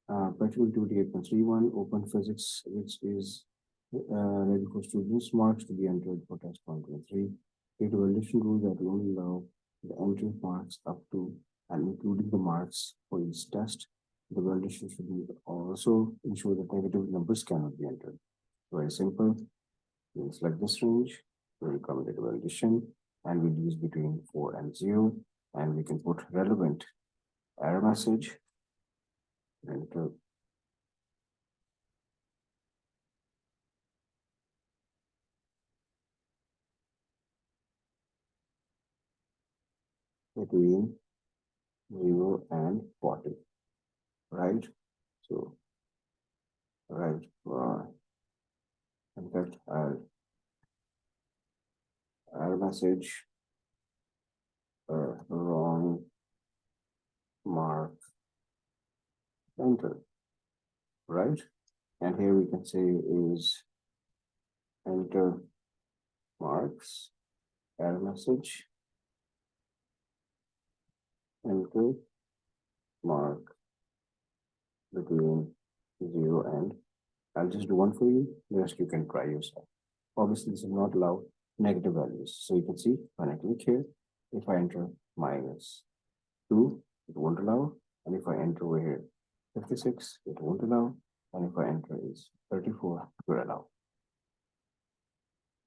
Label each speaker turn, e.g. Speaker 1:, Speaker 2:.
Speaker 1: practical 28.31, open physics, which is ready for students, marks to be entered for test 123. Due to validation rule that will only allow the entry of marks up to and including the marks for each test. The validation should be also ensure that negative numbers cannot be entered. Very simple. We'll select this range, we'll come to the validation, and we'll use between 4 and 0, and we can put relevant error message, enter between 0 and 40, right? So, right, in fact, error message, wrong mark, enter, right? And here we can say is enter marks, error message, enter mark between 0 and I'll just do one for you. The rest you can try yourself. Obviously, this will not allow negative values. So you can see when I click here, if I enter -2, it won't allow. And if I enter over here 56, it won't allow. And if I enter is 34, it will allow.